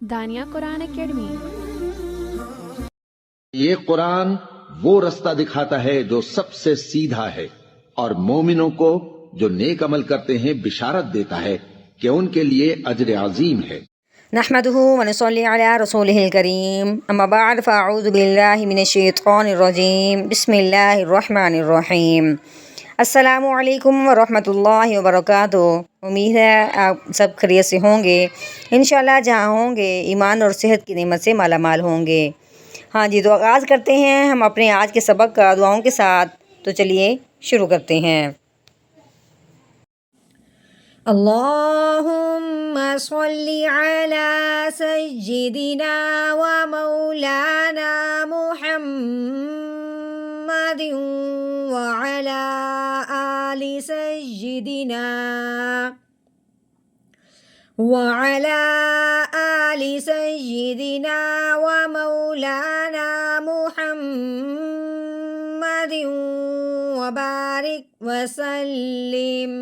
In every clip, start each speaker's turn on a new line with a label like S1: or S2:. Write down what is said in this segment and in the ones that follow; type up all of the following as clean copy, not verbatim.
S1: دانیہ قرآن academy.
S2: یہ قرآن وہ رستہ دکھاتا ہے جو سب سے سیدھا ہے، اور مومنوں کو جو نیک عمل کرتے ہیں بشارت دیتا ہے کہ ان کے لیے اجر عظیم ہے۔
S3: نحمده ونصلي على رسوله الكريم، اما بعد فاعوذ بالله من الشیطان الرجیم، بسم اللہ الرحمن الرحیم۔ السلام علیکم ورحمۃ اللہ وبرکاتہ۔ امید ہے آپ سب خیریت سے ہوں گے، انشاءاللہ جہاں ہوں گے ایمان اور صحت کی نعمت سے مالا مال ہوں گے۔ ہاں جی، تو آغاز کرتے ہیں ہم اپنے آج کے سبق کا دعاؤں کے ساتھ۔ تو چلیے شروع کرتے ہیں۔ اللہم صلی علی سیدنا و مولانا محمد وعلی آل سیدنا و مولانا محمد وبارک وسلم۔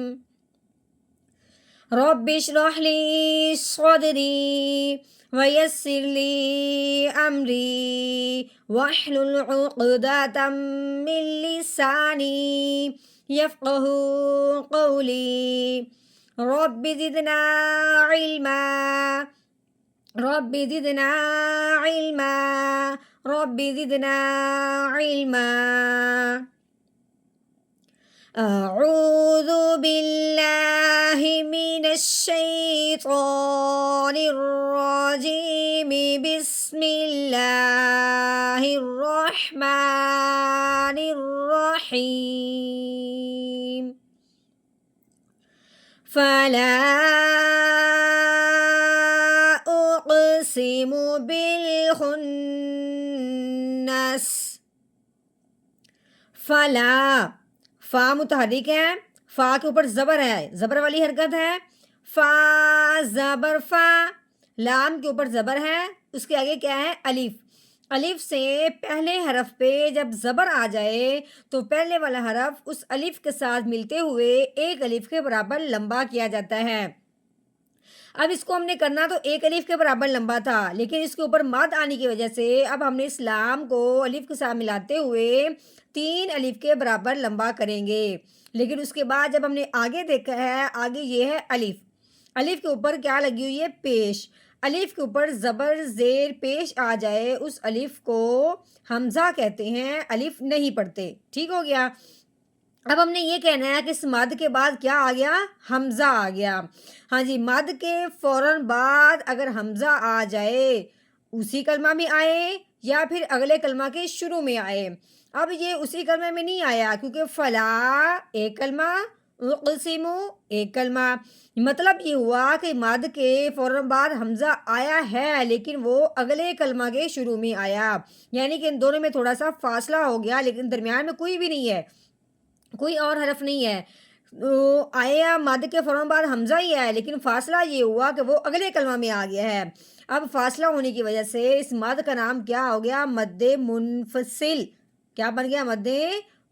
S3: رب اشرح لی صدری ویسر لی امری واحلل عقدۃ من لسانی یفقہوا قولی۔ رب زدنا علما، رب زدنا علما، رب زدنا علما۔ اعوذ باللہ من الشیطان الرجیم، بسم اللہ الرحمن الرحیم۔ فلا اقسم بالخنس۔ فلا، فا متحرک ہے، فا کے اوپر زبر ہے، زبر والی حرکت ہے۔ فا زبر فا، لام کے اوپر زبر ہے، اس کے آگے کیا ہے؟ الف۔ الف سے پہلے حرف پہ جب زبر آ جائے تو پہلے والا حرف اس الف کے ساتھ ملتے ہوئے ایک الف کے برابر لمبا کیا جاتا ہے۔ اب اس کو ہم نے کرنا تو ایک الف کے برابر لمبا تھا، لیکن اس کے اوپر مد آنے کی وجہ سے اب ہم نے اس لام کو الف کے ساتھ ملاتے ہوئے 3 الف کے برابر لمبا کریں گے۔ لیکن اس کے بعد جب ہم نے آگے دیکھا ہے، آگے یہ ہے الف، الف کے اوپر کیا لگی ہوئی ہے؟ پیش۔ الف کے اوپر زبر زیر پیش آ جائے اس الف کو حمزہ کہتے ہیں، الف نہیں پڑھتے۔ ٹھیک ہو گیا؟ اب ہم نے یہ کہنا ہے کہ اس مد کے بعد کیا آ گیا؟ حمزہ آ گیا۔ ہاں جی، مد کے فوراً بعد اگر حمزہ آ جائے، اسی کلمہ میں آئے یا پھر اگلے کلمہ کے شروع میں آئے۔ اب یہ اسی کلمہ میں نہیں آیا کیونکہ فلا ایک کلمہ، اقسم ایک کلمہ، مطلب یہ ہوا کہ مد کے فوراً بعد حمزہ آیا ہے لیکن وہ اگلے کلمہ کے شروع میں آیا، یعنی کہ ان دونوں میں تھوڑا سا فاصلہ ہو گیا، لیکن درمیان میں کوئی بھی نہیں ہے، کوئی اور حرف نہیں ہے۔ آیا مد کے فوراً بعد حمزہ ہی ہے، لیکن فاصلہ یہ ہوا کہ وہ اگلے کلمہ میں آ گیا ہے۔ اب فاصلہ ہونے کی وجہ سے اس مد کا نام کیا ہو گیا؟ مد منفصل۔ کیا بن گیا؟ مد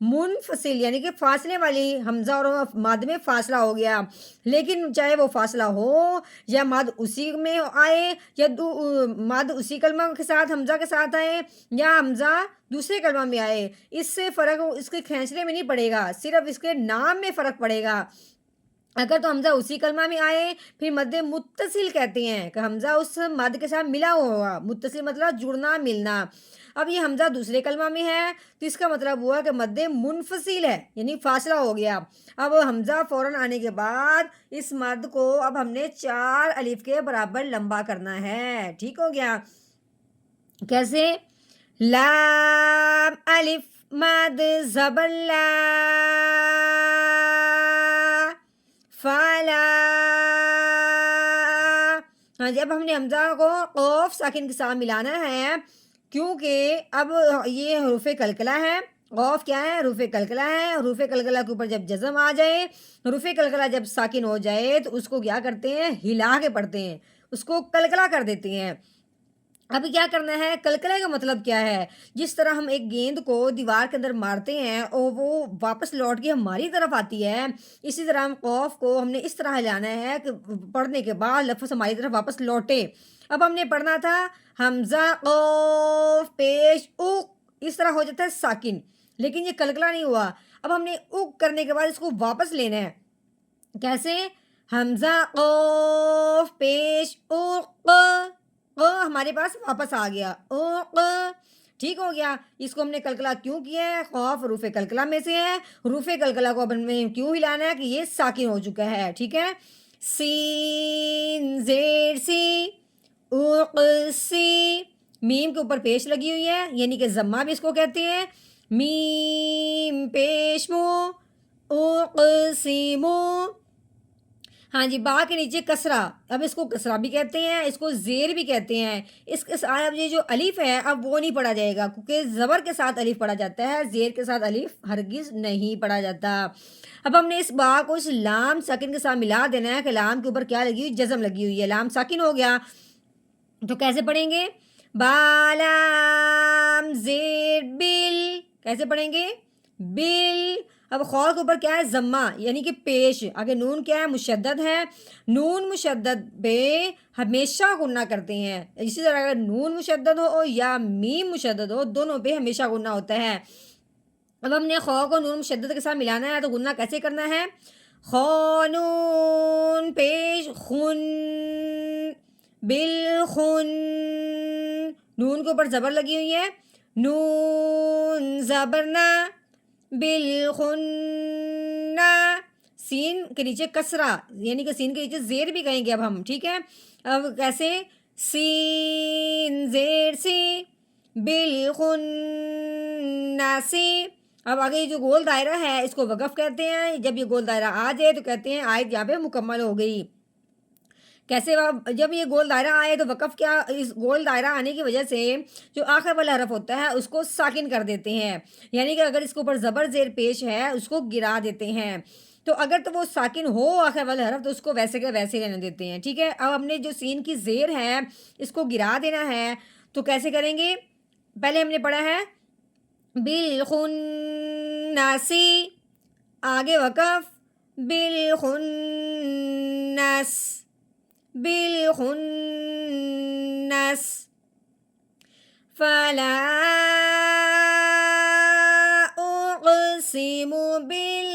S3: منفصل، یعنی کہ فاصلے والی حمزہ اور مد میں فاصلہ ہو گیا، لیکن چاہے وہ فاصلہ ہو یا مد اسی میں آئے یا مد اسی کلمہ کے ساتھ حمزہ کے ساتھ آئے یا حمزہ دوسرے کلمہ میں آئے، اس سے فرق اس کے کھینچنے میں نہیں پڑے گا، صرف اس کے نام میں فرق پڑے گا۔ اگر تو حمزہ اسی کلمہ میں آئے پھر مد متصل کہتے ہیں کہ حمزہ اس مد کے ساتھ ملا ہوا ہوگا، متصل مطلب جڑنا ملنا۔ اب یہ حمزہ دوسرے کلمہ میں ہے تو اس کا مطلب ہوا کہ مد منفصل ہے، یعنی فاصلہ ہو گیا۔ اب حمزہ فوراً آنے کے بعد اس مد کو اب ہم نے 4 الف کے برابر لمبا کرنا ہے۔ ٹھیک ہو گیا؟ کیسے؟ لام الف مد زبر لا، فلا۔ ہاں جی، اب ہم نے حمزہ کو قوف ساکن کے ساتھ ملانا ہے کیونکہ اب یہ حروف قلقلہ ہے۔ قوف کیا ہے؟ حروف قلقلہ ہے۔ حروف قلقلہ کے اوپر جب جزم آ جائے، حروف قلقلہ جب ساکن ہو جائے تو اس کو کیا کرتے ہیں؟ ہلا کے پڑھتے ہیں، اس کو قلقلہ کر دیتے ہیں۔ اب کیا کرنا ہے، کلکلے کا مطلب کیا ہے؟ جس طرح ہم ایک گیند کو دیوار کے اندر مارتے ہیں اور وہ واپس لوٹ کے ہماری طرف آتی ہے، اسی طرح ہم قوف کو ہم نے اس طرح ہلانا ہے کہ پڑھنے کے بعد لفظ ہماری طرف واپس لوٹے۔ اب ہم نے پڑھنا تھا حمزہ قوف پیش اق، اس طرح ہو جاتا ہے ساکن، لیکن یہ کلکلا نہیں ہوا۔ اب ہم نے اق کرنے کے بعد اس کو واپس لینا ہے، کیسے؟ حمزہ قوف پیش اق، ہمارے پاس واپس آ گیا، ٹھیک ہو گیا۔ اس کو ہم نے کلکلا کیوں کیا ہے؟ خوف حروف کلکلا میں سے ہے، حروف کلکلا کو ہم نے کیوں ہلانا ہے کہ یہ ساکن ہو چکا ہے، ٹھیک ہے۔ سین زیر سی، اقسی، میم کے اوپر پیش لگی ہوئی ہے یعنی کہ ضمہ بھی اس کو کہتے ہیں، میم پیش مو، اقسمو، ہاں جی، با کے نیچے کسرہ، اب اس کو کسرہ بھی کہتے ہیں، اس کو زیر بھی کہتے ہیں۔ اب یہ جو الف ہے اب وہ نہیں پڑھا جائے گا کیونکہ زبر کے ساتھ الف پڑھا جاتا ہے، زیر کے ساتھ الف ہرگز نہیں پڑھا جاتا۔ اب ہم نے اس با کو اس لام ساکن کے ساتھ ملا دینا ہے کہ لام کے اوپر کیا لگی ہوئی؟ جزم لگی ہوئی ہے، لام ساکن ہو گیا، تو کیسے پڑھیں گے؟ بالام زیر بل، کیسے پڑھیں گے؟ بل۔ اب خور کے اوپر کیا ہے؟ ضمہ یعنی کہ پیش، آگے نون کیا ہے؟ مشدد ہے، نون مشدد پہ ہمیشہ غنہ کرتے ہیں، اسی طرح اگر نون مشدد ہو یا میم مشدد ہو دونوں پہ ہمیشہ غنہ ہوتا ہے۔ اب ہم نے خو کو نون مشدد کے ساتھ ملانا ہے تو غنہ کیسے کرنا ہے؟ خونون پیش خن، بالخن، نون کے اوپر زبر لگی ہوئی ہے، نون زبرنا، بالخنہ، سین کے نیچے کسرہ یعنی کہ سین کے نیچے زیر بھی کہیں گے اب ہم، ٹھیک ہے۔ اب کیسے؟ سین زیر سی، بالخنہ سی۔ اب آگے جو گول دائرہ ہے اس کو وقف کہتے ہیں، جب یہ گول دائرہ آ جائے تو کہتے ہیں آیت یہاں پہ مکمل ہو گئی۔ کیسے؟ جب یہ گول دائرہ آئے تو وقف کیا، اس گول دائرہ آنے کی وجہ سے جو آخر والا حرف ہوتا ہے اس کو ساکن کر دیتے ہیں، یعنی کہ اگر اس کے اوپر زبر زیر پیش ہے اس کو گرا دیتے ہیں، تو اگر تو وہ ساکن ہو آخر والا حرف تو اس کو ویسے کے ویسے رہنے دیتے ہیں، ٹھیک ہے۔ اب ہم نے جو سین کی زیر ہے اس کو گرا دینا ہے، تو کیسے کریں گے؟ پہلے ہم نے پڑھا ہے بالخناسی، آگے وقف، بالخنس، بالخنس، فلا اقسم بال